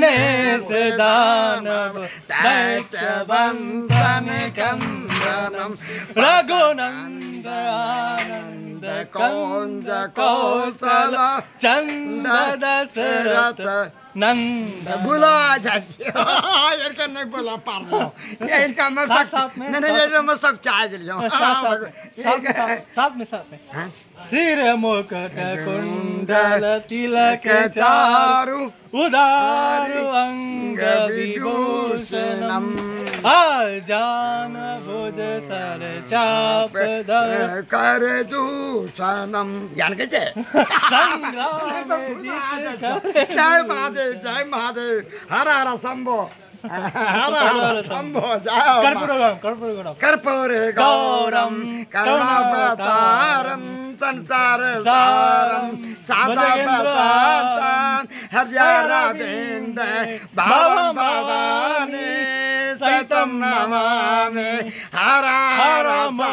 से दानव दैत्यवंदन कंदनम रघुनंद आनंद कंद कौशल चंद दशरथ नंद बोला चाची यार का नहीं बोला पार्लो ये इनका मैं नहीं ये मैं सब चाय के लिए साथ में सिर मुकुट कुंडल तिलक चारु उदार अंग विभूषणम आजान भुज सर चाप कर दूषणम जान कैसे जय महादेव हर हर शंभो हर हर शंभो जय कर्पूर गौरम करुणावतारम संसार सारम सादा बसातम हरियाराविंद भवम भवानी सतम नमामि हर हर शंभो